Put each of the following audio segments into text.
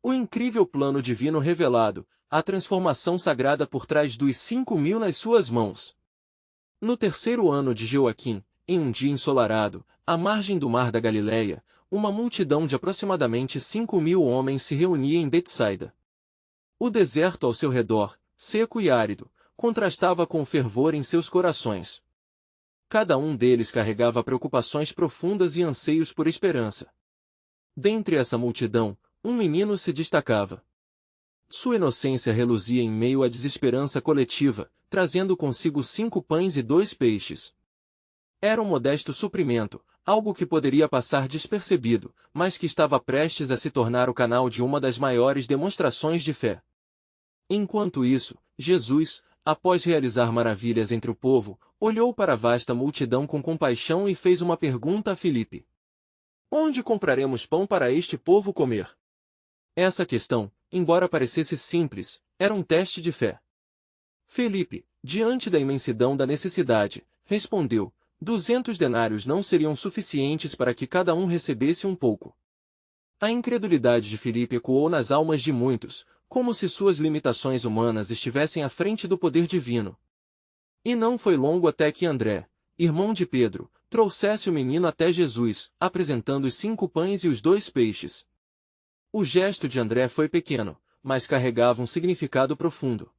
O incrível plano divino revelado, a transformação sagrada por trás dos 5.000 nas suas mãos. No terceiro ano de Joaquim, em um dia ensolarado, à margem do mar da Galileia, uma multidão de aproximadamente 5.000 homens se reunia em Betsaida. O deserto ao seu redor, seco e árido, contrastava com o fervor em seus corações. Cada um deles carregava preocupações profundas e anseios por esperança. Dentre essa multidão, um menino se destacava. Sua inocência reluzia em meio à desesperança coletiva, trazendo consigo 5 pães e 2 peixes. Era um modesto suprimento, algo que poderia passar despercebido, mas que estava prestes a se tornar o canal de uma das maiores demonstrações de fé. Enquanto isso, Jesus, após realizar maravilhas entre o povo, olhou para a vasta multidão com compaixão e fez uma pergunta a Filipe. Onde compraremos pão para este povo comer? Essa questão, embora parecesse simples, era um teste de fé. Filipe, diante da imensidão da necessidade, respondeu, 200 denários não seriam suficientes para que cada um recebesse um pouco. A incredulidade de Filipe ecoou nas almas de muitos, como se suas limitações humanas estivessem à frente do poder divino. E não foi longo até que André, irmão de Pedro, trouxesse o menino até Jesus, apresentando os 5 pães e os 2 peixes. O gesto de André foi pequeno, mas carregava um significado profundo.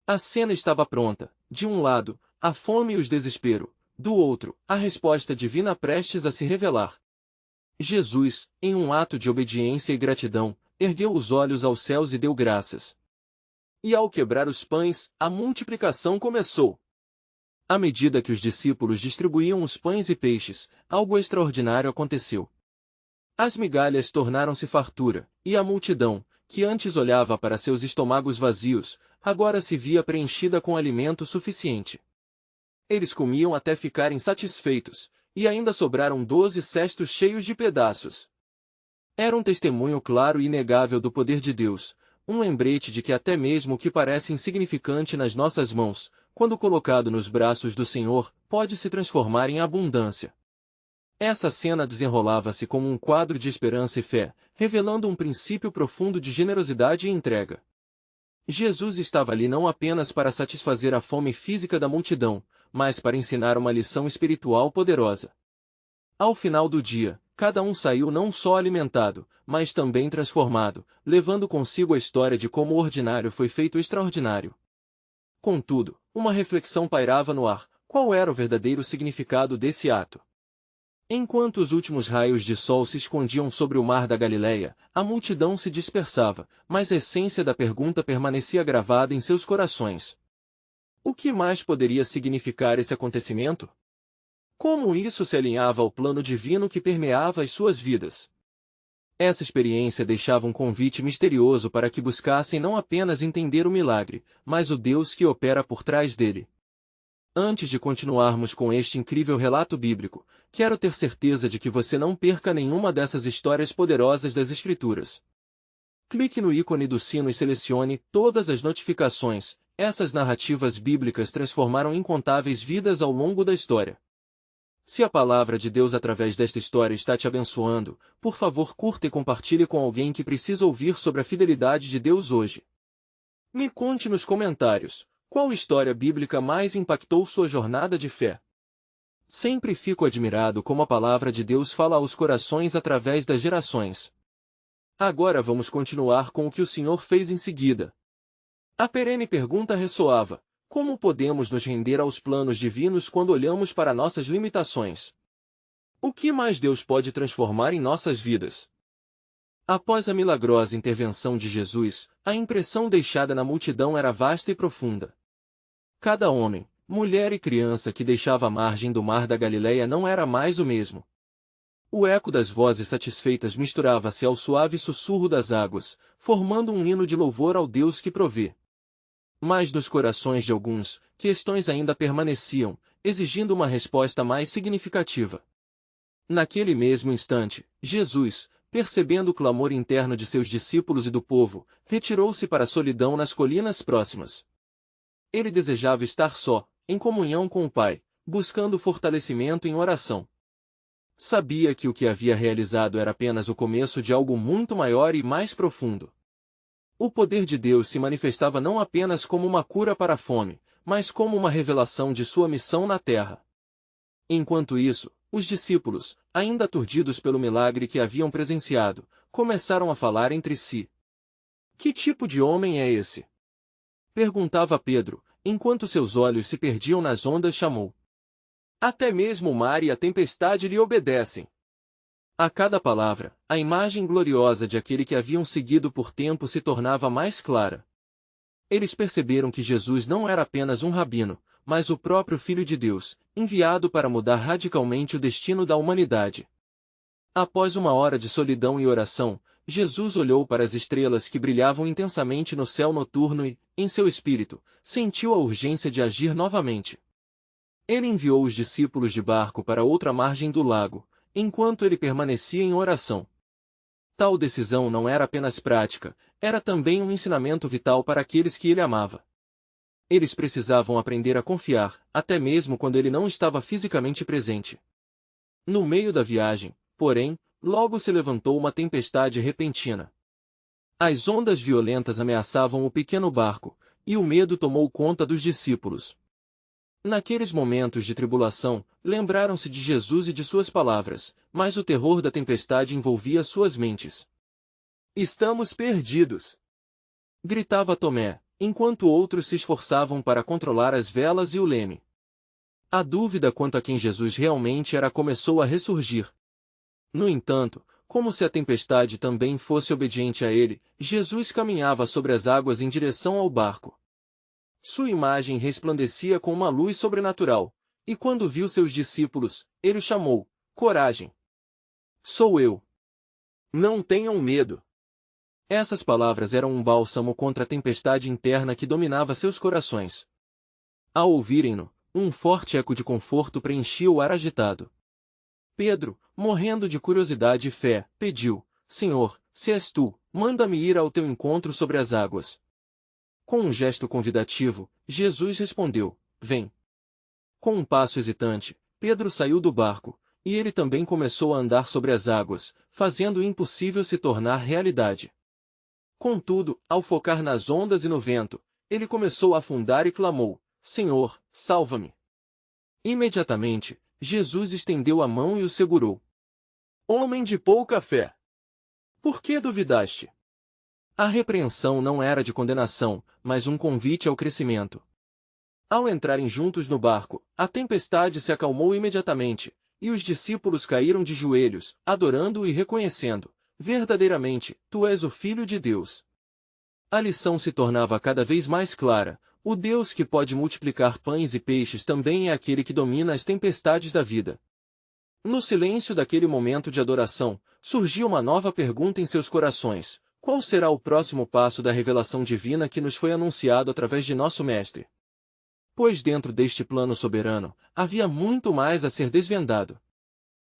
A cena estava pronta, de um lado, a fome e o desespero, do outro, a resposta divina prestes a se revelar. Jesus, em um ato de obediência e gratidão, ergueu os olhos aos céus e deu graças. E ao quebrar os pães, a multiplicação começou. À medida que os discípulos distribuíam os pães e peixes, algo extraordinário aconteceu. As migalhas tornaram-se fartura, e a multidão, que antes olhava para seus estômagos vazios, agora se via preenchida com alimento suficiente. Eles comiam até ficarem satisfeitos, e ainda sobraram 12 cestos cheios de pedaços. Era um testemunho claro e inegável do poder de Deus, um lembrete de que até mesmo o que parece insignificante nas nossas mãos, quando colocado nos braços do Senhor, pode se transformar em abundância. Essa cena desenrolava-se como um quadro de esperança e fé, revelando um princípio profundo de generosidade e entrega. Jesus estava ali não apenas para satisfazer a fome física da multidão, mas para ensinar uma lição espiritual poderosa. Ao final do dia, cada um saiu não só alimentado, mas também transformado, levando consigo a história de como o ordinário foi feito extraordinário. Contudo, uma reflexão pairava no ar: qual era o verdadeiro significado desse ato? Enquanto os últimos raios de sol se escondiam sobre o mar da Galileia, a multidão se dispersava, mas a essência da pergunta permanecia gravada em seus corações. O que mais poderia significar esse acontecimento? Como isso se alinhava ao plano divino que permeava as suas vidas? Essa experiência deixava um convite misterioso para que buscassem não apenas entender o milagre, mas o Deus que opera por trás dele. Antes de continuarmos com este incrível relato bíblico, quero ter certeza de que você não perca nenhuma dessas histórias poderosas das Escrituras. Clique no ícone do sino e selecione todas as notificações. Essas narrativas bíblicas transformaram incontáveis vidas ao longo da história. Se a palavra de Deus através desta história está te abençoando, por favor curta e compartilhe com alguém que precisa ouvir sobre a fidelidade de Deus hoje. Me conte nos comentários, qual história bíblica mais impactou sua jornada de fé? Sempre fico admirado como a palavra de Deus fala aos corações através das gerações. Agora vamos continuar com o que o Senhor fez em seguida. A perene pergunta ressoava: como podemos nos render aos planos divinos quando olhamos para nossas limitações? O que mais Deus pode transformar em nossas vidas? Após a milagrosa intervenção de Jesus, a impressão deixada na multidão era vasta e profunda. Cada homem, mulher e criança que deixava a margem do mar da Galileia não era mais o mesmo. O eco das vozes satisfeitas misturava-se ao suave sussurro das águas, formando um hino de louvor ao Deus que provê. Mas nos corações de alguns, questões ainda permaneciam, exigindo uma resposta mais significativa. Naquele mesmo instante, Jesus, percebendo o clamor interno de seus discípulos e do povo, retirou-se para a solidão nas colinas próximas. Ele desejava estar só, em comunhão com o Pai, buscando fortalecimento em oração. Sabia que o que havia realizado era apenas o começo de algo muito maior e mais profundo. O poder de Deus se manifestava não apenas como uma cura para a fome, mas como uma revelação de sua missão na terra. Enquanto isso, os discípulos, ainda aturdidos pelo milagre que haviam presenciado, começaram a falar entre si. Que tipo de homem é esse? Perguntava Pedro, enquanto seus olhos se perdiam nas ondas. Chamou. Até mesmo o mar e a tempestade lhe obedecem. A cada palavra, a imagem gloriosa de aquele que haviam seguido por tempo se tornava mais clara. Eles perceberam que Jesus não era apenas um rabino, mas o próprio Filho de Deus, enviado para mudar radicalmente o destino da humanidade. Após uma hora de solidão e oração, Jesus olhou para as estrelas que brilhavam intensamente no céu noturno e, em seu espírito, sentiu a urgência de agir novamente. Ele enviou os discípulos de barco para outra margem do lago, enquanto ele permanecia em oração. Tal decisão não era apenas prática, era também um ensinamento vital para aqueles que ele amava. Eles precisavam aprender a confiar, até mesmo quando ele não estava fisicamente presente. No meio da viagem, porém, logo se levantou uma tempestade repentina. As ondas violentas ameaçavam o pequeno barco, e o medo tomou conta dos discípulos. Naqueles momentos de tribulação, lembraram-se de Jesus e de suas palavras, mas o terror da tempestade envolvia suas mentes. Estamos perdidos! Gritava Tomé, enquanto outros se esforçavam para controlar as velas e o leme. A dúvida quanto a quem Jesus realmente era começou a ressurgir. No entanto, como se a tempestade também fosse obediente a ele, Jesus caminhava sobre as águas em direção ao barco. Sua imagem resplandecia com uma luz sobrenatural, e quando viu seus discípulos, ele os chamou: coragem! Sou eu! Não tenham medo! Essas palavras eram um bálsamo contra a tempestade interna que dominava seus corações. Ao ouvirem-no, um forte eco de conforto preenchia o ar agitado. Pedro, morrendo de curiosidade e fé, pediu: Senhor, se és tu, manda-me ir ao teu encontro sobre as águas. Com um gesto convidativo, Jesus respondeu: Vem. Com um passo hesitante, Pedro saiu do barco, e ele também começou a andar sobre as águas, fazendo o impossível se tornar realidade. Contudo, ao focar nas ondas e no vento, ele começou a afundar e clamou: Senhor, salva-me! Imediatamente, Jesus estendeu a mão e o segurou. Homem de pouca fé! Por que duvidaste? A repreensão não era de condenação, mas um convite ao crescimento. Ao entrarem juntos no barco, a tempestade se acalmou imediatamente, e os discípulos caíram de joelhos, adorando-o e reconhecendo: verdadeiramente, tu és o Filho de Deus. A lição se tornava cada vez mais clara: o Deus que pode multiplicar pães e peixes também é aquele que domina as tempestades da vida. No silêncio daquele momento de adoração, surgiu uma nova pergunta em seus corações: qual será o próximo passo da revelação divina que nos foi anunciado através de nosso Mestre? Pois dentro deste plano soberano, havia muito mais a ser desvendado.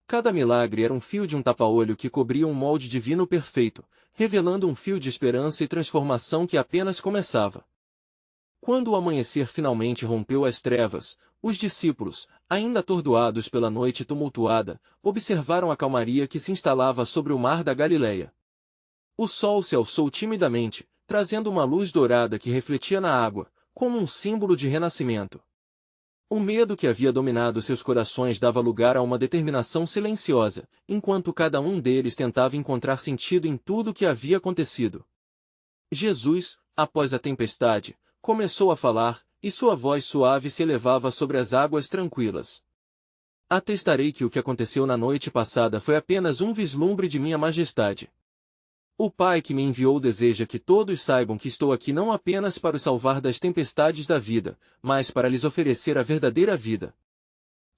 Cada milagre era um fio de um tapa-olho que cobria um molde divino perfeito, revelando um fio de esperança e transformação que apenas começava. Quando o amanhecer finalmente rompeu as trevas, os discípulos, ainda atordoados pela noite tumultuada, observaram a calmaria que se instalava sobre o mar da Galileia. O sol se alçou timidamente, trazendo uma luz dourada que refletia na água, como um símbolo de renascimento. O medo que havia dominado seus corações dava lugar a uma determinação silenciosa, enquanto cada um deles tentava encontrar sentido em tudo o que havia acontecido. Jesus, após a tempestade, começou a falar, e sua voz suave se elevava sobre as águas tranquilas. Atestarei que o que aconteceu na noite passada foi apenas um vislumbre de minha majestade. O Pai que me enviou deseja que todos saibam que estou aqui não apenas para os salvar das tempestades da vida, mas para lhes oferecer a verdadeira vida.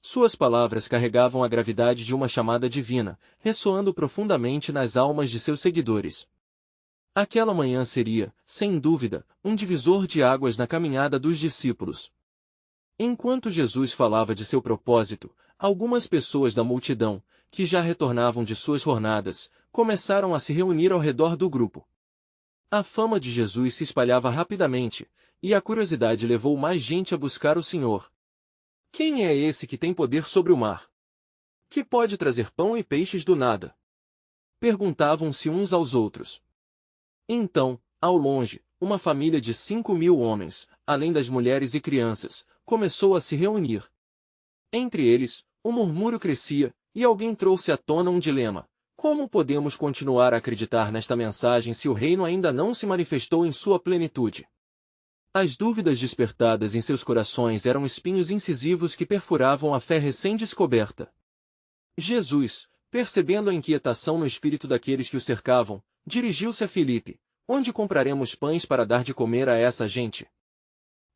Suas palavras carregavam a gravidade de uma chamada divina, ressoando profundamente nas almas de seus seguidores. Aquela manhã seria, sem dúvida, um divisor de águas na caminhada dos discípulos. Enquanto Jesus falava de seu propósito, algumas pessoas da multidão, que já retornavam de suas jornadas, começaram a se reunir ao redor do grupo. A fama de Jesus se espalhava rapidamente, e a curiosidade levou mais gente a buscar o Senhor. Quem é esse que tem poder sobre o mar? Que pode trazer pão e peixes do nada? Perguntavam-se uns aos outros. Então, ao longe, uma família de 5.000 homens, além das mulheres e crianças, começou a se reunir. Entre eles, o murmúrio crescia, e alguém trouxe à tona um dilema. Como podemos continuar a acreditar nesta mensagem se o reino ainda não se manifestou em sua plenitude? As dúvidas despertadas em seus corações eram espinhos incisivos que perfuravam a fé recém-descoberta. Jesus, percebendo a inquietação no espírito daqueles que o cercavam, dirigiu-se a Filipe. Onde compraremos pães para dar de comer a essa gente?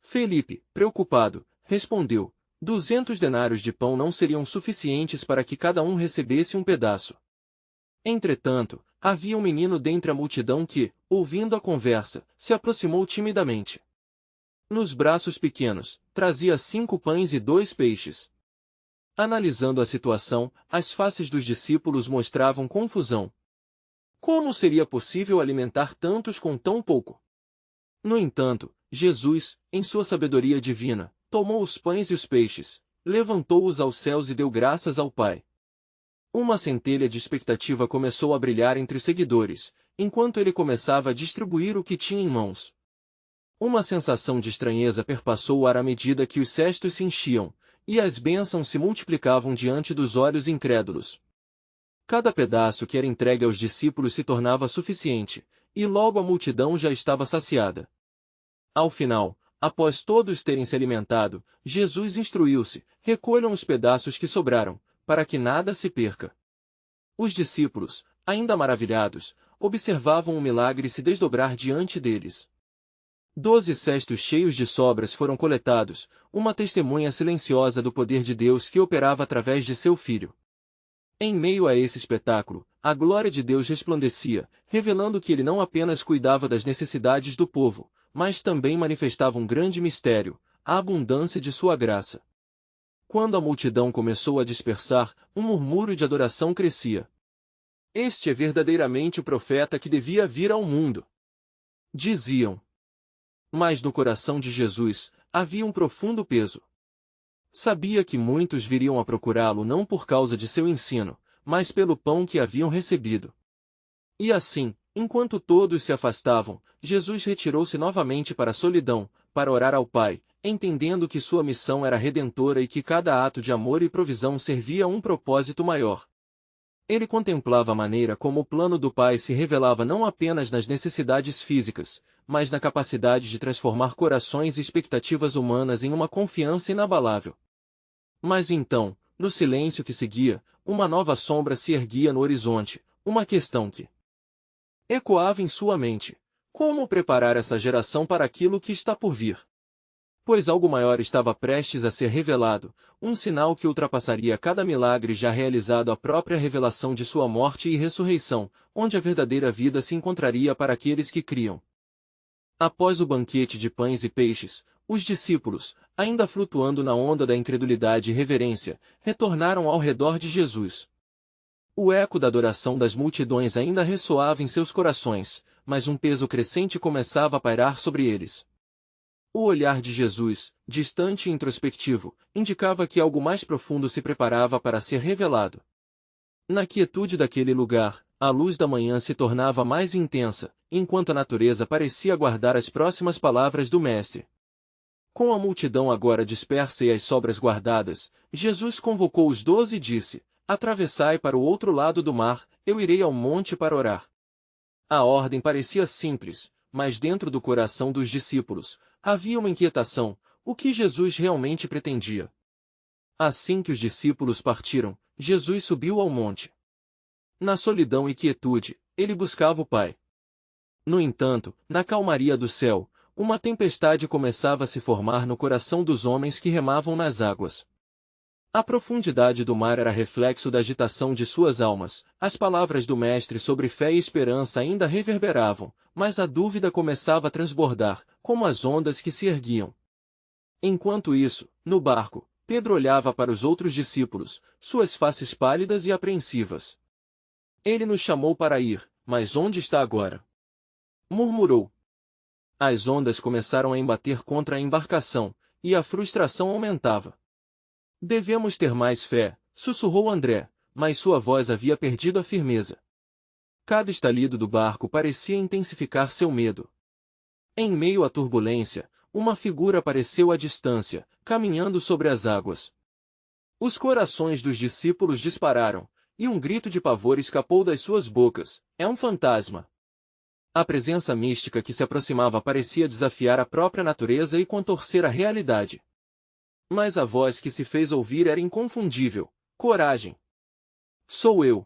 Filipe, preocupado, respondeu: 200 denários de pão não seriam suficientes para que cada um recebesse um pedaço. Entretanto, havia um menino dentre a multidão que, ouvindo a conversa, se aproximou timidamente. Nos braços pequenos, trazia 5 pães e 2 peixes. Analisando a situação, as faces dos discípulos mostravam confusão. Como seria possível alimentar tantos com tão pouco? No entanto, Jesus, em sua sabedoria divina, tomou os pães e os peixes, levantou-os aos céus e deu graças ao Pai. Uma centelha de expectativa começou a brilhar entre os seguidores, enquanto ele começava a distribuir o que tinha em mãos. Uma sensação de estranheza perpassou o ar à medida que os cestos se enchiam, e as bênçãos se multiplicavam diante dos olhos incrédulos. Cada pedaço que era entregue aos discípulos se tornava suficiente, e logo a multidão já estava saciada. Ao final, após todos terem se alimentado, Jesus instruiu-se: recolham os pedaços que sobraram, para que nada se perca. Os discípulos, ainda maravilhados, observavam o milagre se desdobrar diante deles. 12 cestos cheios de sobras foram coletados, uma testemunha silenciosa do poder de Deus que operava através de seu Filho. Em meio a esse espetáculo, a glória de Deus resplandecia, revelando que ele não apenas cuidava das necessidades do povo, mas também manifestava um grande mistério, a abundância de sua graça. Quando a multidão começou a dispersar, um murmúrio de adoração crescia. Este é verdadeiramente o profeta que devia vir ao mundo, diziam. Mas no coração de Jesus, havia um profundo peso. Sabia que muitos viriam a procurá-lo não por causa de seu ensino, mas pelo pão que haviam recebido. E assim, enquanto todos se afastavam, Jesus retirou-se novamente para a solidão, para orar ao Pai, entendendo que sua missão era redentora e que cada ato de amor e provisão servia a um propósito maior. Ele contemplava a maneira como o plano do Pai se revelava não apenas nas necessidades físicas, mas na capacidade de transformar corações e expectativas humanas em uma confiança inabalável. Mas então, no silêncio que seguia, uma nova sombra se erguia no horizonte, uma questão que ecoava em sua mente: como preparar essa geração para aquilo que está por vir? Pois algo maior estava prestes a ser revelado, um sinal que ultrapassaria cada milagre já realizado, a própria revelação de sua morte e ressurreição, onde a verdadeira vida se encontraria para aqueles que criam. Após o banquete de pães e peixes, os discípulos, ainda flutuando na onda da incredulidade e reverência, retornaram ao redor de Jesus. O eco da adoração das multidões ainda ressoava em seus corações, mas um peso crescente começava a pairar sobre eles. O olhar de Jesus, distante e introspectivo, indicava que algo mais profundo se preparava para ser revelado. Na quietude daquele lugar, a luz da manhã se tornava mais intensa, enquanto a natureza parecia aguardar as próximas palavras do Mestre. Com a multidão agora dispersa e as sobras guardadas, Jesus convocou os 12 e disse: atravessai para o outro lado do mar, eu irei ao monte para orar. A ordem parecia simples, mas dentro do coração dos discípulos, havia uma inquietação: o que Jesus realmente pretendia? Assim que os discípulos partiram, Jesus subiu ao monte. Na solidão e quietude, ele buscava o Pai. No entanto, na calmaria do céu, uma tempestade começava a se formar no coração dos homens que remavam nas águas. A profundidade do mar era reflexo da agitação de suas almas, as palavras do Mestre sobre fé e esperança ainda reverberavam, mas a dúvida começava a transbordar, como as ondas que se erguiam. Enquanto isso, no barco, Pedro olhava para os outros discípulos, suas faces pálidas e apreensivas. Ele nos chamou para ir, mas onde está agora? Murmurou. As ondas começaram a embater contra a embarcação, e a frustração aumentava. Devemos ter mais fé, sussurrou André, mas sua voz havia perdido a firmeza. Cada estalido do barco parecia intensificar seu medo. Em meio à turbulência, uma figura apareceu à distância, caminhando sobre as águas. Os corações dos discípulos dispararam, e um grito de pavor escapou das suas bocas. É um fantasma! A presença mística que se aproximava parecia desafiar a própria natureza e contorcer a realidade. Mas a voz que se fez ouvir era inconfundível. Coragem! Sou eu!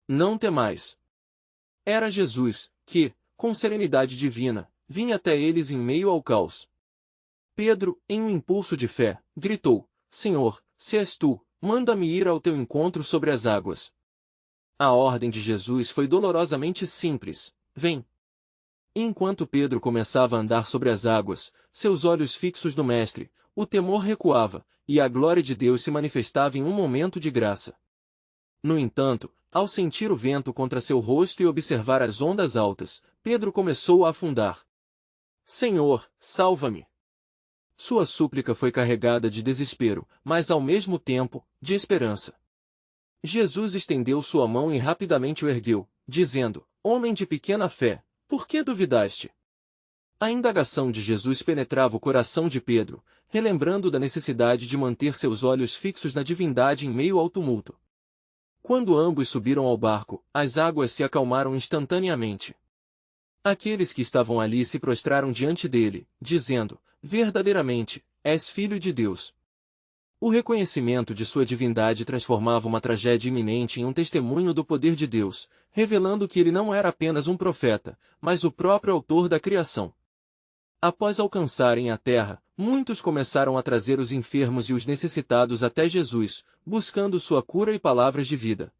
Não temais! Era Jesus, que, com serenidade divina, vinha até eles em meio ao caos. Pedro, em um impulso de fé, gritou: Senhor, se és tu, manda-me ir ao teu encontro sobre as águas. A ordem de Jesus foi dolorosamente simples: vem. Enquanto Pedro começava a andar sobre as águas, seus olhos fixos no Mestre, o temor recuava, e a glória de Deus se manifestava em um momento de graça. No entanto, ao sentir o vento contra seu rosto e observar as ondas altas, Pedro começou a afundar. Senhor, salva-me! Sua súplica foi carregada de desespero, mas ao mesmo tempo, de esperança. Jesus estendeu sua mão e rapidamente o ergueu, dizendo: Homem de pequena fé, por que duvidaste? A indagação de Jesus penetrava o coração de Pedro, relembrando da necessidade de manter seus olhos fixos na divindade em meio ao tumulto. Quando ambos subiram ao barco, as águas se acalmaram instantaneamente. Aqueles que estavam ali se prostraram diante dele, dizendo: Verdadeiramente, és filho de Deus. O reconhecimento de sua divindade transformava uma tragédia iminente em um testemunho do poder de Deus, revelando que ele não era apenas um profeta, mas o próprio autor da criação. Após alcançarem a terra, muitos começaram a trazer os enfermos e os necessitados até Jesus, buscando sua cura e palavras de vida.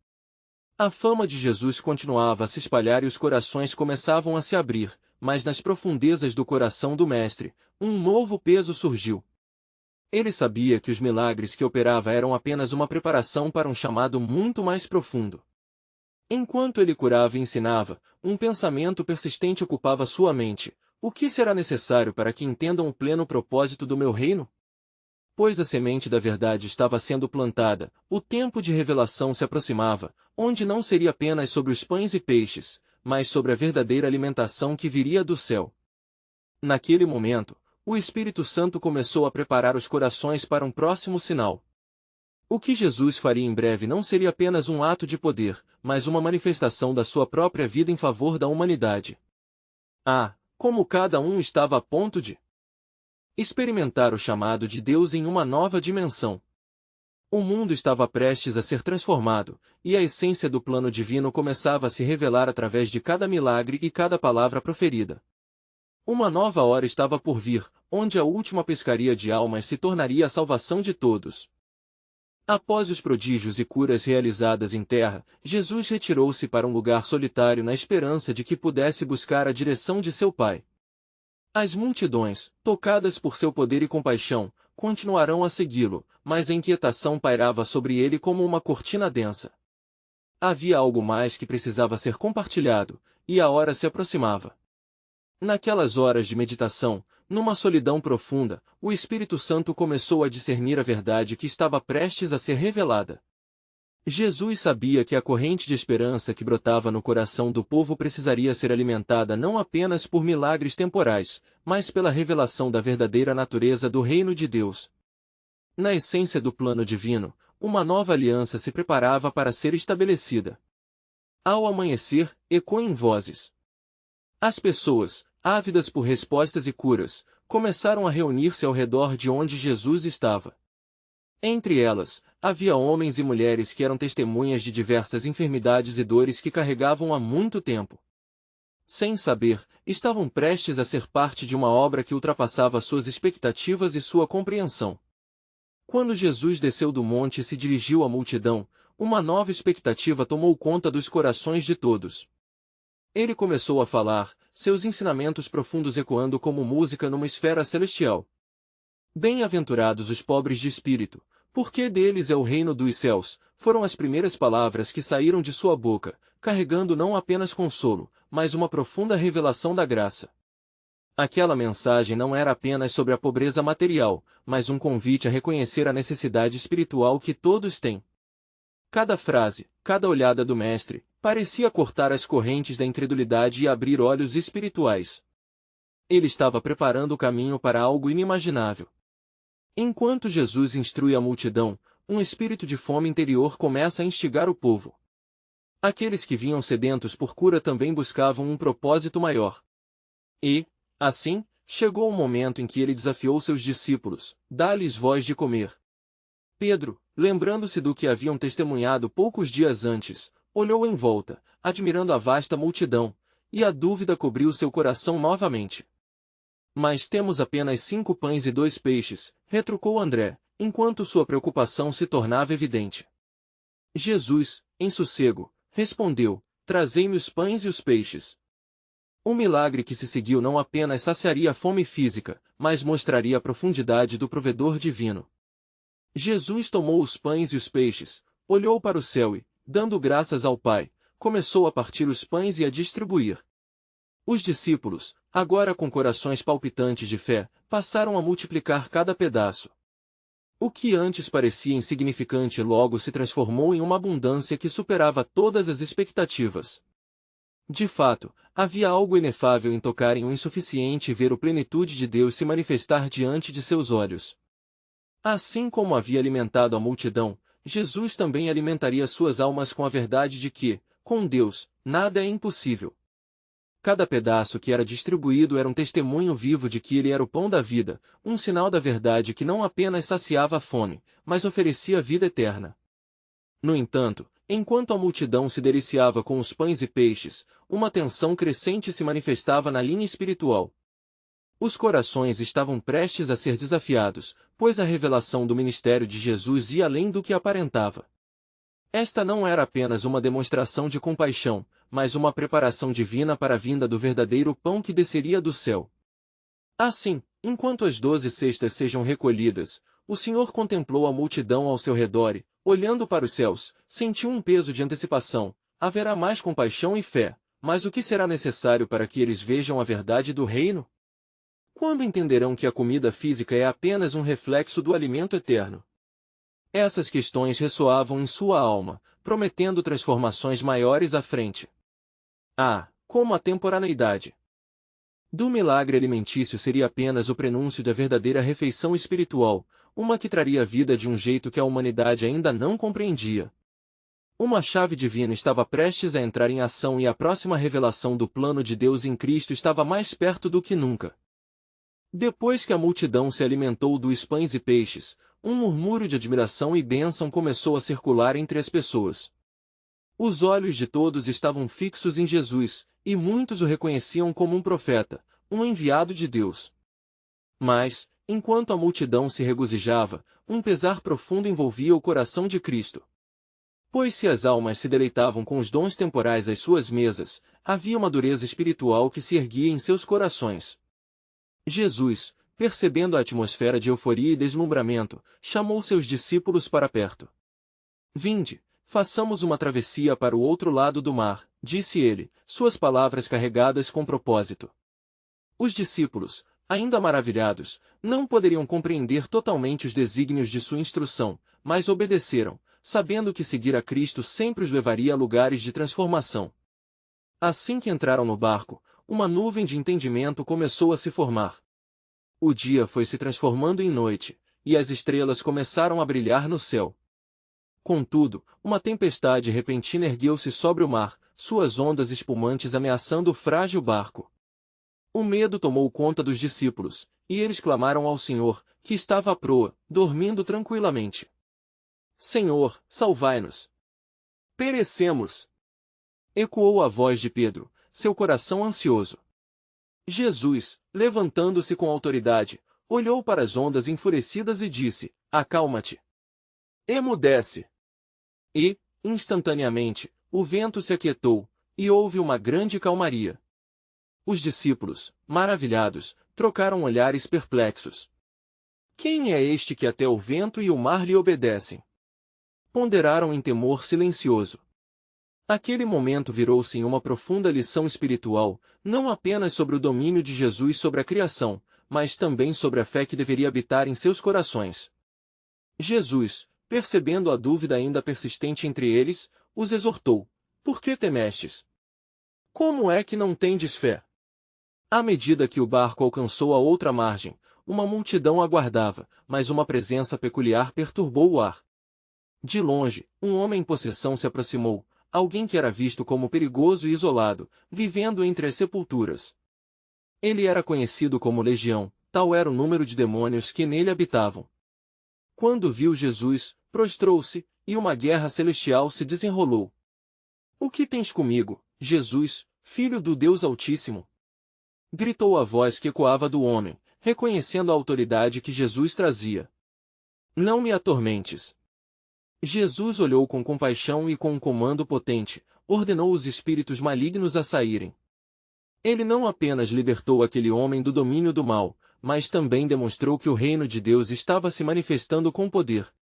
A fama de Jesus continuava a se espalhar e os corações começavam a se abrir, mas nas profundezas do coração do Mestre, um novo peso surgiu. Ele sabia que os milagres que operava eram apenas uma preparação para um chamado muito mais profundo. Enquanto ele curava e ensinava, um pensamento persistente ocupava sua mente: o que será necessário para que entendam o pleno propósito do meu reino? Pois a semente da verdade estava sendo plantada, o tempo de revelação se aproximava, onde não seria apenas sobre os pães e peixes, mas sobre a verdadeira alimentação que viria do céu. Naquele momento, o Espírito Santo começou a preparar os corações para um próximo sinal. O que Jesus faria em breve não seria apenas um ato de poder, mas uma manifestação da sua própria vida em favor da humanidade. Ah, como cada um estava a ponto de experimentar o chamado de Deus em uma nova dimensão. O mundo estava prestes a ser transformado, e a essência do plano divino começava a se revelar através de cada milagre e cada palavra proferida. Uma nova hora estava por vir, onde a última pescaria de almas se tornaria a salvação de todos. Após os prodígios e curas realizadas em terra, Jesus retirou-se para um lugar solitário na esperança de que pudesse buscar a direção de seu Pai. As multidões, tocadas por seu poder e compaixão, continuarão a segui-lo, mas a inquietação pairava sobre ele como uma cortina densa. Havia algo mais que precisava ser compartilhado, e a hora se aproximava. Naquelas horas de meditação, numa solidão profunda, o Espírito Santo começou a discernir a verdade que estava prestes a ser revelada. Jesus sabia que a corrente de esperança que brotava no coração do povo precisaria ser alimentada não apenas por milagres temporais, mas pela revelação da verdadeira natureza do reino de Deus. Na essência do plano divino, uma nova aliança se preparava para ser estabelecida. Ao amanhecer, ecoam vozes. As pessoas, ávidas por respostas e curas, começaram a reunir-se ao redor de onde Jesus estava. Entre elas, havia homens e mulheres que eram testemunhas de diversas enfermidades e dores que carregavam há muito tempo. Sem saber, estavam prestes a ser parte de uma obra que ultrapassava suas expectativas e sua compreensão. Quando Jesus desceu do monte e se dirigiu à multidão, uma nova expectativa tomou conta dos corações de todos. Ele começou a falar, seus ensinamentos profundos ecoando como música numa esfera celestial. Bem-aventurados os pobres de espírito, porque deles é o reino dos céus, foram as primeiras palavras que saíram de sua boca, carregando não apenas consolo, mas uma profunda revelação da graça. Aquela mensagem não era apenas sobre a pobreza material, mas um convite a reconhecer a necessidade espiritual que todos têm. Cada frase, cada olhada do mestre, parecia cortar as correntes da incredulidade e abrir olhos espirituais. Ele estava preparando o caminho para algo inimaginável. Enquanto Jesus instrui a multidão, um espírito de fome interior começa a instigar o povo. Aqueles que vinham sedentos por cura também buscavam um propósito maior. E, assim, chegou o momento em que ele desafiou seus discípulos: dá-lhes voz de comer. Pedro, lembrando-se do que haviam testemunhado poucos dias antes, olhou em volta, admirando a vasta multidão, e a dúvida cobriu seu coração novamente. Mas temos apenas 5 pães e 2 peixes, retrucou André, enquanto sua preocupação se tornava evidente. Jesus, em sossego, respondeu: trazei-me os pães e os peixes. Um milagre que se seguiu não apenas saciaria a fome física, mas mostraria a profundidade do provedor divino. Jesus tomou os pães e os peixes, olhou para o céu e, dando graças ao Pai, começou a partir os pães e a distribuir. Os discípulos, agora com corações palpitantes de fé, passaram a multiplicar cada pedaço. O que antes parecia insignificante logo se transformou em uma abundância que superava todas as expectativas. De fato, havia algo inefável em tocarem o insuficiente e ver a plenitude de Deus se manifestar diante de seus olhos. Assim como havia alimentado a multidão, Jesus também alimentaria suas almas com a verdade de que, com Deus, nada é impossível. Cada pedaço que era distribuído era um testemunho vivo de que ele era o pão da vida, um sinal da verdade que não apenas saciava a fome, mas oferecia vida eterna. No entanto, enquanto a multidão se deliciava com os pães e peixes, uma tensão crescente se manifestava na linha espiritual. Os corações estavam prestes a ser desafiados, pois a revelação do ministério de Jesus ia além do que aparentava. Esta não era apenas uma demonstração de compaixão, mas uma preparação divina para a vinda do verdadeiro pão que desceria do céu. Assim, enquanto as 12 cestas sejam recolhidas, o Senhor contemplou a multidão ao seu redor e, olhando para os céus, sentiu um peso de antecipação: haverá mais compaixão e fé, mas o que será necessário para que eles vejam a verdade do reino? Quando entenderão que a comida física é apenas um reflexo do alimento eterno? Essas questões ressoavam em sua alma, prometendo transformações maiores à frente. Como a temporaneidade do milagre alimentício seria apenas o prenúncio da verdadeira refeição espiritual, uma que traria a vida de um jeito que a humanidade ainda não compreendia. Uma chave divina estava prestes a entrar em ação e a próxima revelação do plano de Deus em Cristo estava mais perto do que nunca. Depois que a multidão se alimentou dos pães e peixes, um murmúrio de admiração e bênção começou a circular entre as pessoas. Os olhos de todos estavam fixos em Jesus, e muitos o reconheciam como um profeta, um enviado de Deus. Mas, enquanto a multidão se regozijava, um pesar profundo envolvia o coração de Cristo. Pois se as almas se deleitavam com os dons temporais às suas mesas, havia uma dureza espiritual que se erguia em seus corações. Jesus, percebendo a atmosfera de euforia e deslumbramento, chamou seus discípulos para perto. Vinde, façamos uma travessia para o outro lado do mar, disse ele, suas palavras carregadas com propósito. Os discípulos, ainda maravilhados, não poderiam compreender totalmente os desígnios de sua instrução, mas obedeceram, sabendo que seguir a Cristo sempre os levaria a lugares de transformação. Assim que entraram no barco, uma nuvem de entendimento começou a se formar. O dia foi se transformando em noite, e as estrelas começaram a brilhar no céu. Contudo, uma tempestade repentina ergueu-se sobre o mar, suas ondas espumantes ameaçando o frágil barco. O medo tomou conta dos discípulos, e eles clamaram ao Senhor, que estava à proa, dormindo tranquilamente. Senhor, salvai-nos! Perecemos! Ecoou a voz de Pedro, seu coração ansioso. Jesus, levantando-se com autoridade, olhou para as ondas enfurecidas e disse: acalma-te. Emudece. E, instantaneamente, o vento se aquietou, e houve uma grande calmaria. Os discípulos, maravilhados, trocaram olhares perplexos. Quem é este que até o vento e o mar lhe obedecem? Ponderaram em temor silencioso. Aquele momento virou-se em uma profunda lição espiritual, não apenas sobre o domínio de Jesus sobre a criação, mas também sobre a fé que deveria habitar em seus corações. Jesus, percebendo a dúvida ainda persistente entre eles, os exortou: Por que temestes? Como é que não tendes fé? À medida que o barco alcançou a outra margem, uma multidão aguardava, mas uma presença peculiar perturbou o ar. De longe, um homem em possessão se aproximou, alguém que era visto como perigoso e isolado, vivendo entre as sepulturas. Ele era conhecido como Legião, tal era o número de demônios que nele habitavam. Quando viu Jesus, prostrou-se, e uma guerra celestial se desenrolou. O que tens comigo, Jesus, Filho do Deus Altíssimo? Gritou a voz que ecoava do homem, reconhecendo a autoridade que Jesus trazia. Não me atormentes. Jesus olhou com compaixão e com um comando potente, ordenou os espíritos malignos a saírem. Ele não apenas libertou aquele homem do domínio do mal, mas também demonstrou que o reino de Deus estava se manifestando com poder.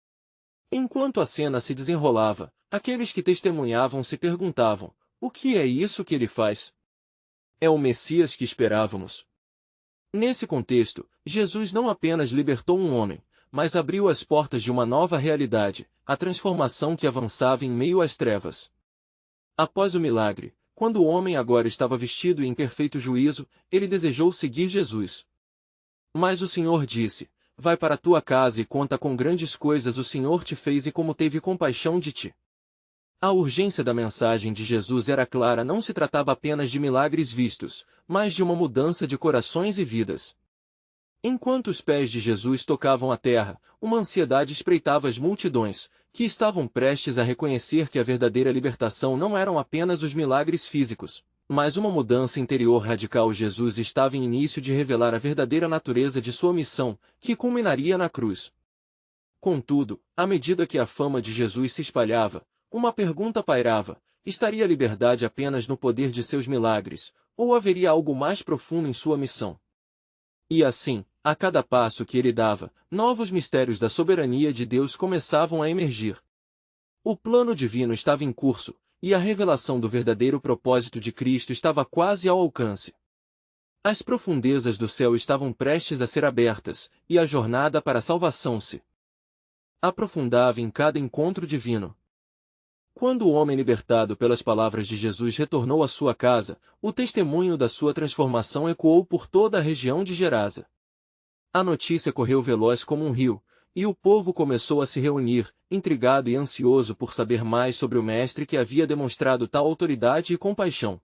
Enquanto a cena se desenrolava, aqueles que testemunhavam se perguntavam: o que é isso que ele faz? É o Messias que esperávamos. Nesse contexto, Jesus não apenas libertou um homem, mas abriu as portas de uma nova realidade, a transformação que avançava em meio às trevas. Após o milagre, quando o homem agora estava vestido e em perfeito juízo, ele desejou seguir Jesus. Mas o Senhor disse: vai para a tua casa e conta com grandes coisas o Senhor te fez e como teve compaixão de ti. A urgência da mensagem de Jesus era clara, não se tratava apenas de milagres vistos, mas de uma mudança de corações e vidas. Enquanto os pés de Jesus tocavam a terra, uma ansiedade espreitava as multidões, que estavam prestes a reconhecer que a verdadeira libertação não eram apenas os milagres físicos, mas uma mudança interior radical. Jesus estava em início de revelar a verdadeira natureza de sua missão, que culminaria na cruz. Contudo, à medida que a fama de Jesus se espalhava, uma pergunta pairava: estaria a liberdade apenas no poder de seus milagres, ou haveria algo mais profundo em sua missão? E assim, a cada passo que ele dava, novos mistérios da soberania de Deus começavam a emergir. O plano divino estava em curso, e a revelação do verdadeiro propósito de Cristo estava quase ao alcance. As profundezas do céu estavam prestes a ser abertas, e a jornada para a salvação se aprofundava em cada encontro divino. Quando o homem libertado pelas palavras de Jesus retornou à sua casa, o testemunho da sua transformação ecoou por toda a região de Gerasa. A notícia correu veloz como um rio, e o povo começou a se reunir, intrigado e ansioso por saber mais sobre o Mestre que havia demonstrado tal autoridade e compaixão.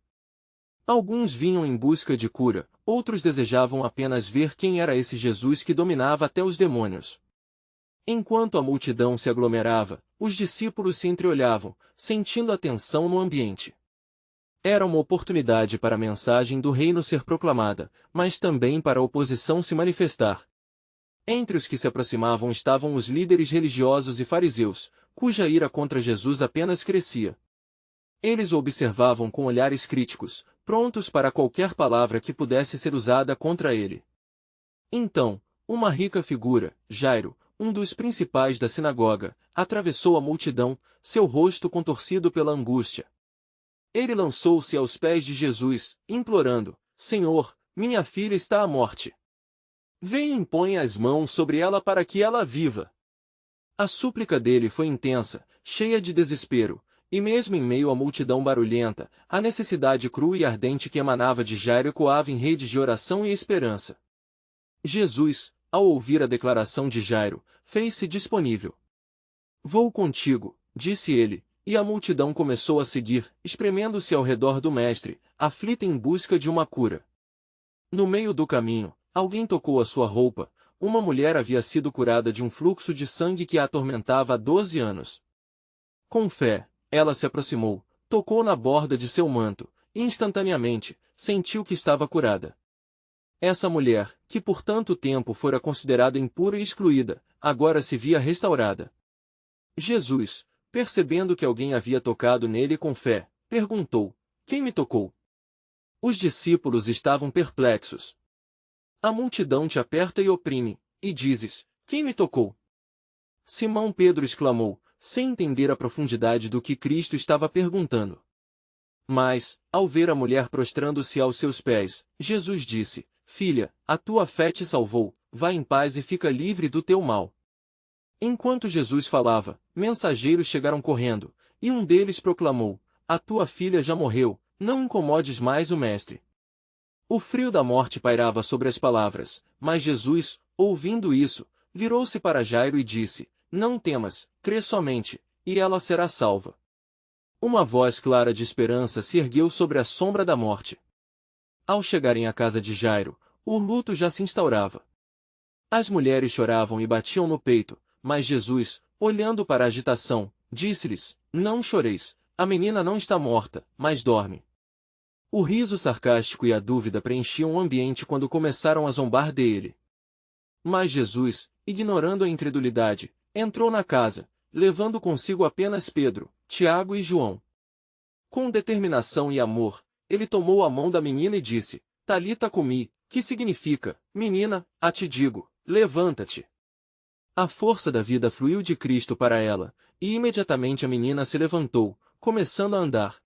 Alguns vinham em busca de cura, outros desejavam apenas ver quem era esse Jesus que dominava até os demônios. Enquanto a multidão se aglomerava, os discípulos se entreolhavam, sentindo a tensão no ambiente. Era uma oportunidade para a mensagem do reino ser proclamada, mas também para a oposição se manifestar. Entre os que se aproximavam estavam os líderes religiosos e fariseus, cuja ira contra Jesus apenas crescia. Eles o observavam com olhares críticos, prontos para qualquer palavra que pudesse ser usada contra ele. Então, uma rica figura, Jairo, um dos principais da sinagoga, atravessou a multidão, seu rosto contorcido pela angústia. Ele lançou-se aos pés de Jesus, implorando: Senhor, minha filha está à morte. Vem e impõe as mãos sobre ela para que ela viva. A súplica dele foi intensa, cheia de desespero, e mesmo em meio à multidão barulhenta, a necessidade crua e ardente que emanava de Jairo ecoava em redes de oração e esperança. Jesus, ao ouvir a declaração de Jairo, fez-se disponível. Vou contigo, disse ele, e a multidão começou a seguir, espremendo-se ao redor do mestre, aflita em busca de uma cura. No meio do caminho, alguém tocou a sua roupa. Uma mulher havia sido curada de um fluxo de sangue que a atormentava há 12 anos. Com fé, ela se aproximou, tocou na borda de seu manto, e instantaneamente, sentiu que estava curada. Essa mulher, que por tanto tempo fora considerada impura e excluída, agora se via restaurada. Jesus, percebendo que alguém havia tocado nele com fé, perguntou: Quem me tocou? Os discípulos estavam perplexos. A multidão te aperta e oprime, e dizes: Quem me tocou? Simão Pedro exclamou, sem entender a profundidade do que Cristo estava perguntando. Mas, ao ver a mulher prostrando-se aos seus pés, Jesus disse: Filha, a tua fé te salvou, vá em paz e fica livre do teu mal. Enquanto Jesus falava, mensageiros chegaram correndo, e um deles proclamou: "A tua filha já morreu, não incomodes mais o mestre." O frio da morte pairava sobre as palavras, mas Jesus, ouvindo isso, virou-se para Jairo e disse: "Não temas, crê somente, e ela será salva." Uma voz clara de esperança se ergueu sobre a sombra da morte. Ao chegarem à casa de Jairo, o luto já se instaurava. As mulheres choravam e batiam no peito, mas Jesus, olhando para a agitação, disse-lhes: "Não choreis, a menina não está morta, mas dorme." O riso sarcástico e a dúvida preenchiam o ambiente quando começaram a zombar dele. Mas Jesus, ignorando a incredulidade, entrou na casa, levando consigo apenas Pedro, Tiago e João. Com determinação e amor, ele tomou a mão da menina e disse: "Talita cumi", que significa: "Menina, a te digo, levanta-te." A força da vida fluiu de Cristo para ela, e imediatamente a menina se levantou, começando a andar.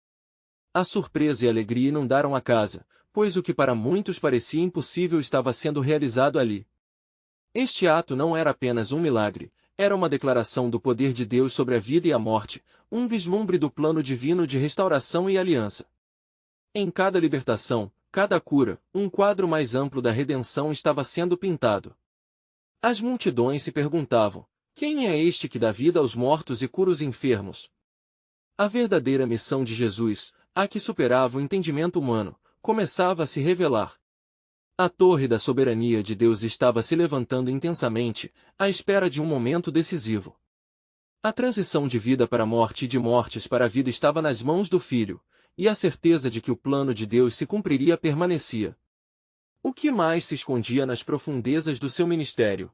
A surpresa e a alegria inundaram a casa, pois o que para muitos parecia impossível estava sendo realizado ali. Este ato não era apenas um milagre, era uma declaração do poder de Deus sobre a vida e a morte, um vislumbre do plano divino de restauração e aliança. Em cada libertação, cada cura, um quadro mais amplo da redenção estava sendo pintado. As multidões se perguntavam: quem é este que dá vida aos mortos e cura os enfermos? A verdadeira missão de Jesus, a que superava o entendimento humano, começava a se revelar. A torre da soberania de Deus estava se levantando intensamente, à espera de um momento decisivo. A transição de vida para a morte e de mortes para a vida estava nas mãos do Filho, e a certeza de que o plano de Deus se cumpriria permanecia. O que mais se escondia nas profundezas do seu ministério?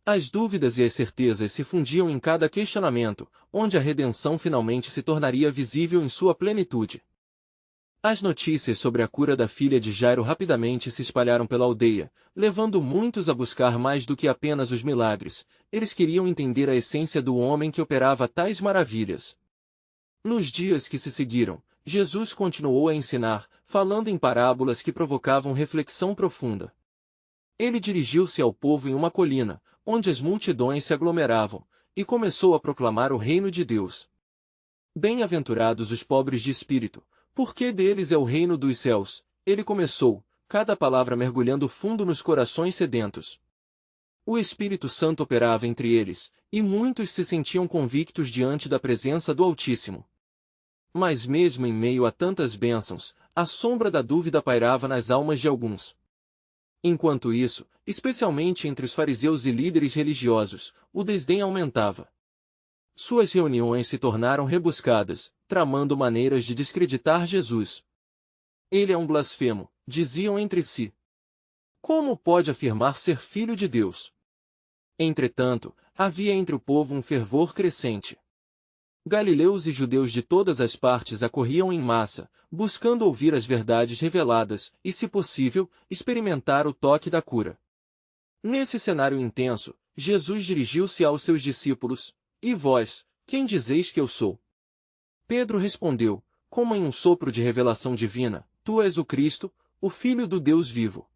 As dúvidas e as certezas se fundiam em cada questionamento, onde a redenção finalmente se tornaria visível em sua plenitude. As notícias sobre a cura da filha de Jairo rapidamente se espalharam pela aldeia, levando muitos a buscar mais do que apenas os milagres. Eles queriam entender a essência do homem que operava tais maravilhas. Nos dias que se seguiram, Jesus continuou a ensinar, falando em parábolas que provocavam reflexão profunda. Ele dirigiu-se ao povo em uma colina, onde as multidões se aglomeravam, e começou a proclamar o reino de Deus. Bem-aventurados os pobres de espírito, porque deles é o reino dos céus. Ele começou, cada palavra mergulhando fundo nos corações sedentos. O Espírito Santo operava entre eles, e muitos se sentiam convictos diante da presença do Altíssimo. Mas mesmo em meio a tantas bênçãos, a sombra da dúvida pairava nas almas de alguns. Enquanto isso, especialmente entre os fariseus e líderes religiosos, o desdém aumentava. Suas reuniões se tornaram rebuscadas, tramando maneiras de descreditar Jesus. Ele é um blasfemo, diziam entre si. Como pode afirmar ser filho de Deus? Entretanto, havia entre o povo um fervor crescente. Galileus e judeus de todas as partes acorriam em massa, buscando ouvir as verdades reveladas e, se possível, experimentar o toque da cura. Nesse cenário intenso, Jesus dirigiu-se aos seus discípulos: "E vós, quem dizeis que eu sou?" Pedro respondeu, como em um sopro de revelação divina: "Tu és o Cristo, o Filho do Deus vivo."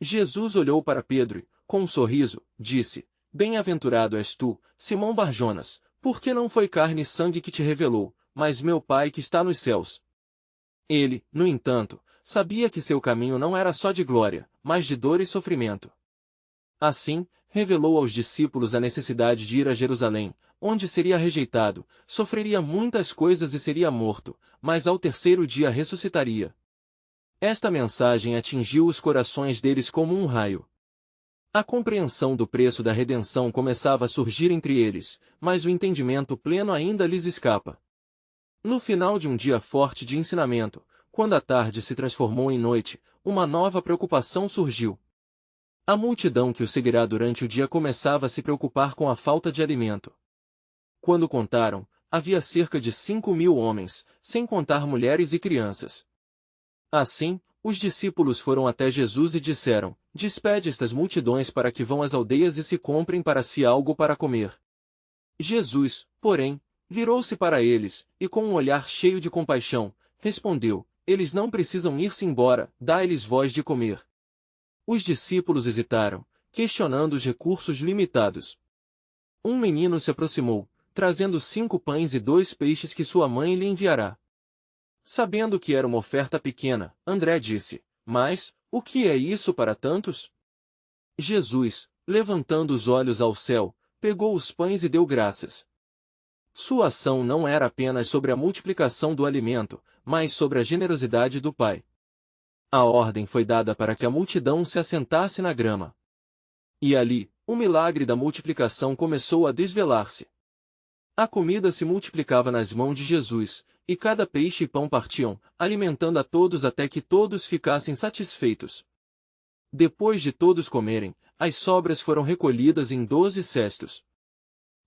Jesus olhou para Pedro e, com um sorriso, disse: "Bem-aventurado és tu, Simão Barjonas, porque não foi carne e sangue que te revelou, mas meu Pai que está nos céus." Ele, no entanto, sabia que seu caminho não era só de glória, mas de dor e sofrimento. Assim, revelou aos discípulos a necessidade de ir a Jerusalém, onde seria rejeitado, sofreria muitas coisas e seria morto, mas ao terceiro dia ressuscitaria. Esta mensagem atingiu os corações deles como um raio. A compreensão do preço da redenção começava a surgir entre eles, mas o entendimento pleno ainda lhes escapa. No final de um dia forte de ensinamento, quando a tarde se transformou em noite, uma nova preocupação surgiu. A multidão que o seguirá durante o dia começava a se preocupar com a falta de alimento. Quando contaram, havia cerca de 5.000 homens, sem contar mulheres e crianças. Assim, os discípulos foram até Jesus e disseram: "Despede estas multidões para que vão às aldeias e se comprem para si algo para comer." Jesus, porém, virou-se para eles, e com um olhar cheio de compaixão, respondeu: "Eles não precisam ir-se embora, dai-lhes vós de comer." Os discípulos hesitaram, questionando os recursos limitados. Um menino se aproximou, trazendo 5 pães e 2 peixes que sua mãe lhe enviará. Sabendo que era uma oferta pequena, André disse: Mas, o que é isso para tantos? Jesus, levantando os olhos ao céu, pegou os pães e deu graças. Sua ação não era apenas sobre a multiplicação do alimento, mas sobre a generosidade do Pai. A ordem foi dada para que a multidão se assentasse na grama. E ali, o milagre da multiplicação começou a desvelar-se. A comida se multiplicava nas mãos de Jesus, e cada peixe e pão partiam, alimentando a todos até que todos ficassem satisfeitos. Depois de todos comerem, as sobras foram recolhidas em 12 cestos.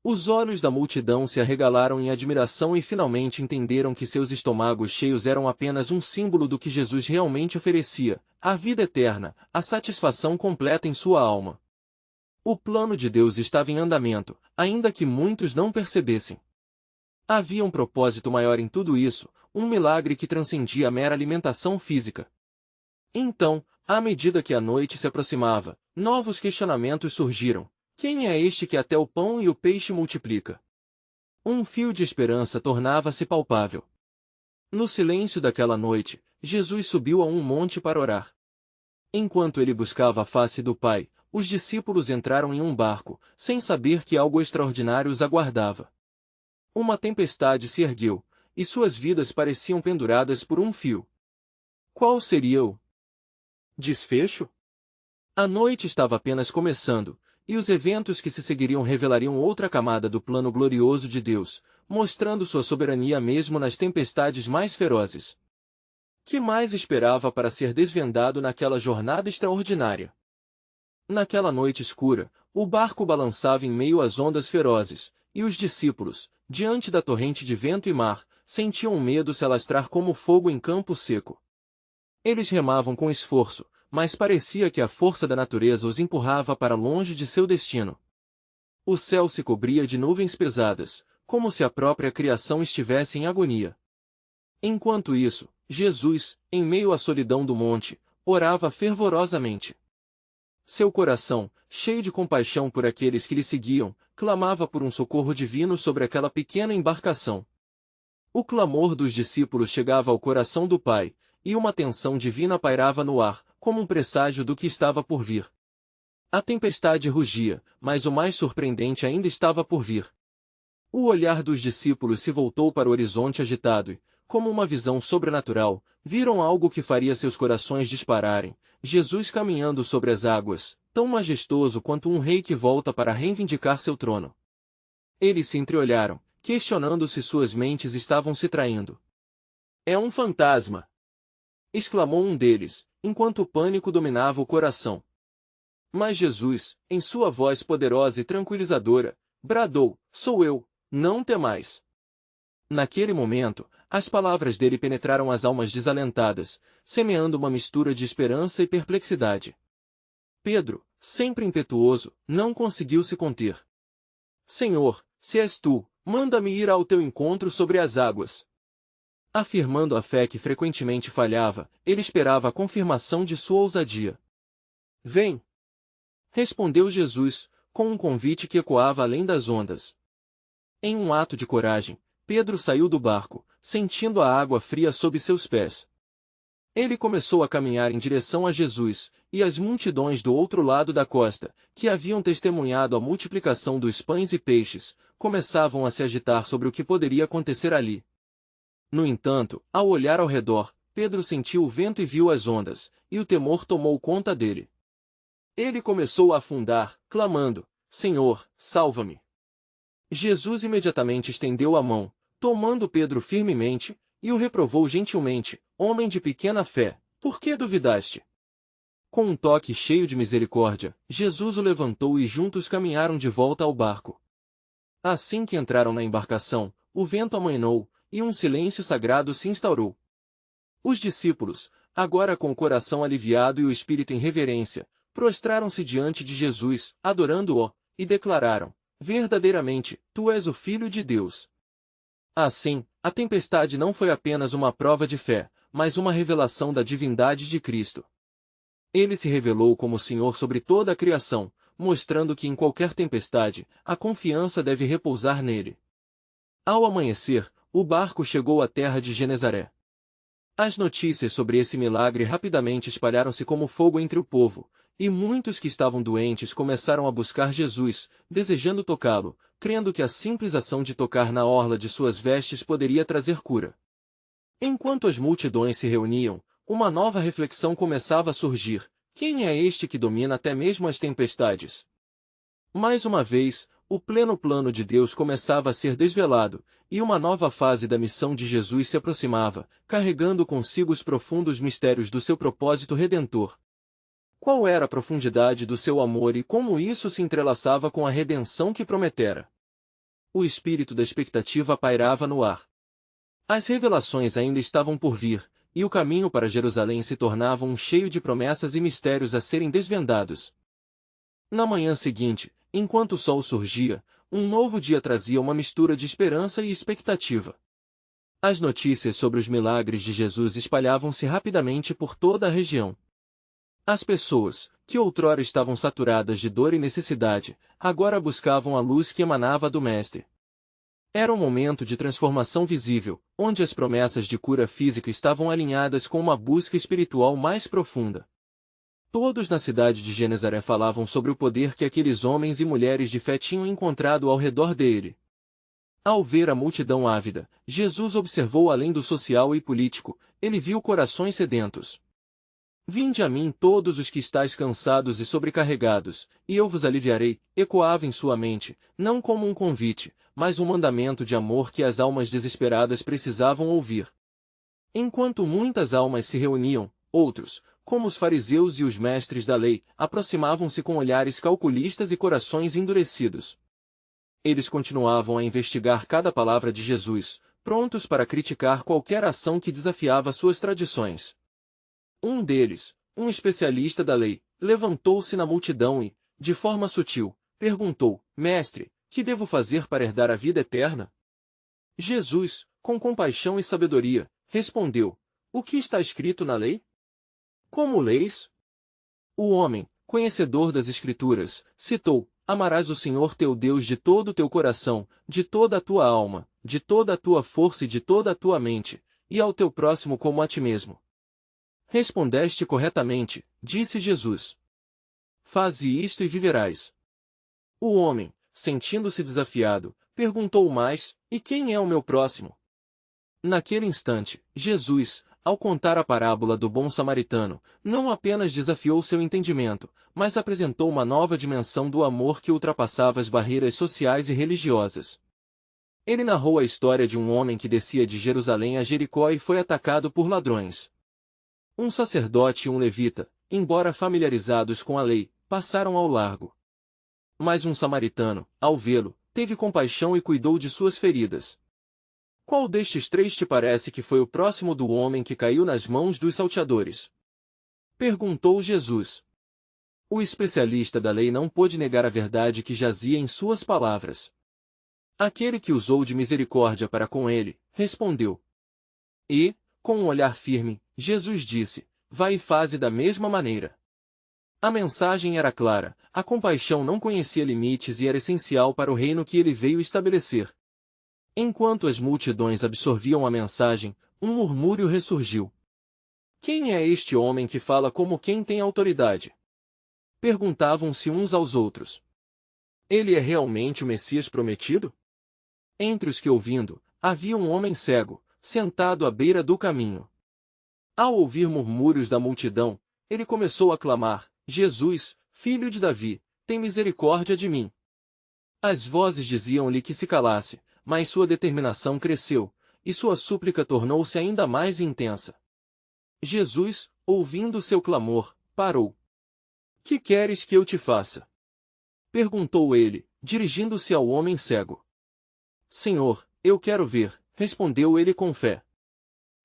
Os olhos da multidão se arregalaram em admiração e finalmente entenderam que seus estômagos cheios eram apenas um símbolo do que Jesus realmente oferecia, a vida eterna, a satisfação completa em sua alma. O plano de Deus estava em andamento, ainda que muitos não percebessem. Havia um propósito maior em tudo isso, um milagre que transcendia a mera alimentação física. Então, à medida que a noite se aproximava, novos questionamentos surgiram. Quem é este que até o pão e o peixe multiplica? Um fio de esperança tornava-se palpável. No silêncio daquela noite, Jesus subiu a um monte para orar. Enquanto ele buscava a face do Pai, os discípulos entraram em um barco, sem saber que algo extraordinário os aguardava. Uma tempestade se ergueu, e suas vidas pareciam penduradas por um fio. Qual seria o desfecho? A noite estava apenas começando, e os eventos que se seguiriam revelariam outra camada do plano glorioso de Deus, mostrando sua soberania mesmo nas tempestades mais ferozes. Que mais esperava para ser desvendado naquela jornada extraordinária? Naquela noite escura, o barco balançava em meio às ondas ferozes, e os discípulos, diante da torrente de vento e mar, sentiam o medo se alastrar como fogo em campo seco. Eles remavam com esforço, mas parecia que a força da natureza os empurrava para longe de seu destino. O céu se cobria de nuvens pesadas, como se a própria criação estivesse em agonia. Enquanto isso, Jesus, em meio à solidão do monte, orava fervorosamente. Seu coração, cheio de compaixão por aqueles que lhe seguiam, clamava por um socorro divino sobre aquela pequena embarcação. O clamor dos discípulos chegava ao coração do Pai, e uma tensão divina pairava no ar, como um presságio do que estava por vir. A tempestade rugia, mas o mais surpreendente ainda estava por vir. O olhar dos discípulos se voltou para o horizonte agitado e, como uma visão sobrenatural, viram algo que faria seus corações dispararem: Jesus caminhando sobre as águas, tão majestoso quanto um rei que volta para reivindicar seu trono. Eles se entreolharam, questionando se suas mentes estavam se traindo. É um fantasma! Exclamou um deles, enquanto o pânico dominava o coração. Mas Jesus, em sua voz poderosa e tranquilizadora, bradou: Sou eu, não temais. Naquele momento, as palavras dele penetraram as almas desalentadas, semeando uma mistura de esperança e perplexidade. Pedro, sempre impetuoso, não conseguiu se conter. Senhor, se és tu, manda-me ir ao teu encontro sobre as águas. Afirmando a fé que frequentemente falhava, ele esperava a confirmação de sua ousadia. Vem! Respondeu Jesus, com um convite que ecoava além das ondas. Em um ato de coragem, Pedro saiu do barco, sentindo a água fria sob seus pés. Ele começou a caminhar em direção a Jesus, e as multidões do outro lado da costa, que haviam testemunhado a multiplicação dos pães e peixes, começavam a se agitar sobre o que poderia acontecer ali. No entanto, ao olhar ao redor, Pedro sentiu o vento e viu as ondas, e o temor tomou conta dele. Ele começou a afundar, clamando: Senhor, salva-me! Jesus imediatamente estendeu a mão, tomando Pedro firmemente, e o reprovou gentilmente: Homem de pequena fé, por que duvidaste? Com um toque cheio de misericórdia, Jesus o levantou e juntos caminharam de volta ao barco. Assim que entraram na embarcação, o vento amainou, e um silêncio sagrado se instaurou. Os discípulos, agora com o coração aliviado e o espírito em reverência, prostraram-se diante de Jesus, adorando-o, e declararam: Verdadeiramente, tu és o Filho de Deus. Assim, a tempestade não foi apenas uma prova de fé, mas uma revelação da divindade de Cristo. Ele se revelou como Senhor sobre toda a criação, mostrando que em qualquer tempestade, a confiança deve repousar nele. Ao amanhecer, o barco chegou à terra de Genezaré. As notícias sobre esse milagre rapidamente espalharam-se como fogo entre o povo, e muitos que estavam doentes começaram a buscar Jesus, desejando tocá-lo, crendo que a simples ação de tocar na orla de suas vestes poderia trazer cura. Enquanto as multidões se reuniam, uma nova reflexão começava a surgir: quem é este que domina até mesmo as tempestades? Mais uma vez, o pleno plano de Deus começava a ser desvelado, e uma nova fase da missão de Jesus se aproximava, carregando consigo os profundos mistérios do seu propósito redentor. Qual era a profundidade do seu amor e como isso se entrelaçava com a redenção que prometera? O espírito da expectativa pairava no ar. As revelações ainda estavam por vir, e o caminho para Jerusalém se tornava cheio de promessas e mistérios a serem desvendados. Na manhã seguinte, enquanto o sol surgia, um novo dia trazia uma mistura de esperança e expectativa. As notícias sobre os milagres de Jesus espalhavam-se rapidamente por toda a região. As pessoas, que outrora estavam saturadas de dor e necessidade, agora buscavam a luz que emanava do Mestre. Era um momento de transformação visível, onde as promessas de cura física estavam alinhadas com uma busca espiritual mais profunda. Todos na cidade de Genezaré falavam sobre o poder que aqueles homens e mulheres de fé tinham encontrado ao redor dele. Ao ver a multidão ávida, Jesus observou além do social e político, ele viu corações sedentos. Vinde a mim todos os que estáis cansados e sobrecarregados, e eu vos aliviarei, ecoava em sua mente, não como um convite, mas um mandamento de amor que as almas desesperadas precisavam ouvir. Enquanto muitas almas se reuniam, outros, como os fariseus e os mestres da lei, aproximavam-se com olhares calculistas e corações endurecidos. Eles continuavam a investigar cada palavra de Jesus, prontos para criticar qualquer ação que desafiava suas tradições. Um deles, um especialista da lei, levantou-se na multidão e, de forma sutil, perguntou: Mestre, que devo fazer para herdar a vida eterna? Jesus, com compaixão e sabedoria, respondeu: O que está escrito na lei? Como leis? O homem, conhecedor das Escrituras, citou: Amarás o Senhor teu Deus de todo o teu coração, de toda a tua alma, de toda a tua força e de toda a tua mente, e ao teu próximo como a ti mesmo. Respondeste corretamente, disse Jesus. Faze isto e viverás. O homem, sentindo-se desafiado, perguntou mais: E quem é o meu próximo? Naquele instante, Jesus, ao contar a parábola do bom samaritano, não apenas desafiou seu entendimento, mas apresentou uma nova dimensão do amor que ultrapassava as barreiras sociais e religiosas. Ele narrou a história de um homem que descia de Jerusalém a Jericó e foi atacado por ladrões. Um sacerdote e um levita, embora familiarizados com a lei, passaram ao largo. Mas um samaritano, ao vê-lo, teve compaixão e cuidou de suas feridas. Qual destes três te parece que foi o próximo do homem que caiu nas mãos dos salteadores? Perguntou Jesus. O especialista da lei não pôde negar a verdade que jazia em suas palavras. Aquele que usou de misericórdia para com ele, respondeu. E, com um olhar firme, Jesus disse: Vai e faze da mesma maneira. A mensagem era clara, a compaixão não conhecia limites e era essencial para o reino que ele veio estabelecer. Enquanto as multidões absorviam a mensagem, um murmúrio ressurgiu. Quem é este homem que fala como quem tem autoridade? Perguntavam-se uns aos outros. Ele é realmente o Messias prometido? Entre os que ouvindo, havia um homem cego, sentado à beira do caminho. Ao ouvir murmúrios da multidão, ele começou a clamar: Jesus, filho de Davi, tem misericórdia de mim. As vozes diziam-lhe que se calasse, mas sua determinação cresceu, e sua súplica tornou-se ainda mais intensa. Jesus, ouvindo seu clamor, parou. Que queres que eu te faça? Perguntou ele, dirigindo-se ao homem cego. Senhor, eu quero ver, respondeu ele com fé.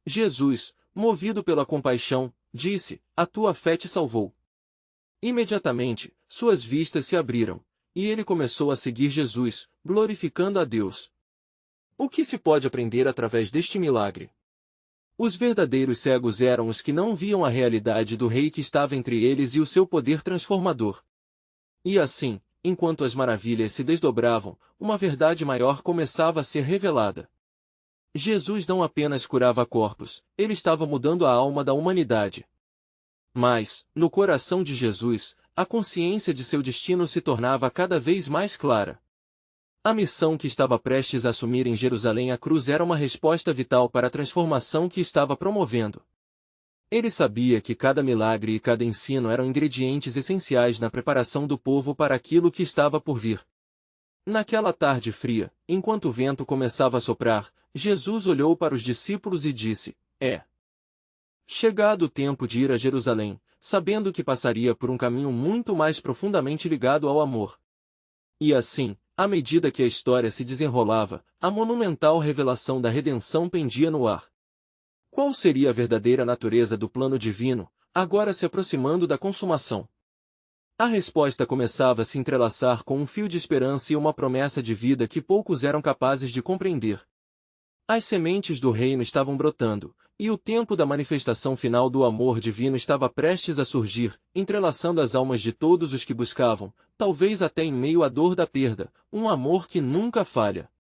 Jesus, movido pela compaixão, disse: A tua fé te salvou. Imediatamente, suas vistas se abriram, e ele começou a seguir Jesus, glorificando a Deus. O que se pode aprender através deste milagre? Os verdadeiros cegos eram os que não viam a realidade do rei que estava entre eles e o seu poder transformador. E assim, enquanto as maravilhas se desdobravam, uma verdade maior começava a ser revelada. Jesus não apenas curava corpos, ele estava mudando a alma da humanidade. Mas, no coração de Jesus, a consciência de seu destino se tornava cada vez mais clara. A missão que estava prestes a assumir em Jerusalém a cruz era uma resposta vital para a transformação que estava promovendo. Ele sabia que cada milagre e cada ensino eram ingredientes essenciais na preparação do povo para aquilo que estava por vir. Naquela tarde fria, enquanto o vento começava a soprar, Jesus olhou para os discípulos e disse: É chegado o tempo de ir a Jerusalém, sabendo que passaria por um caminho muito mais profundamente ligado ao amor. E assim, à medida que a história se desenrolava, a monumental revelação da redenção pendia no ar. Qual seria a verdadeira natureza do plano divino, agora se aproximando da consumação? A resposta começava a se entrelaçar com um fio de esperança e uma promessa de vida que poucos eram capazes de compreender. As sementes do reino estavam brotando, e o tempo da manifestação final do amor divino estava prestes a surgir, entrelaçando as almas de todos os que buscavam, talvez até em meio à dor da perda, um amor que nunca falha.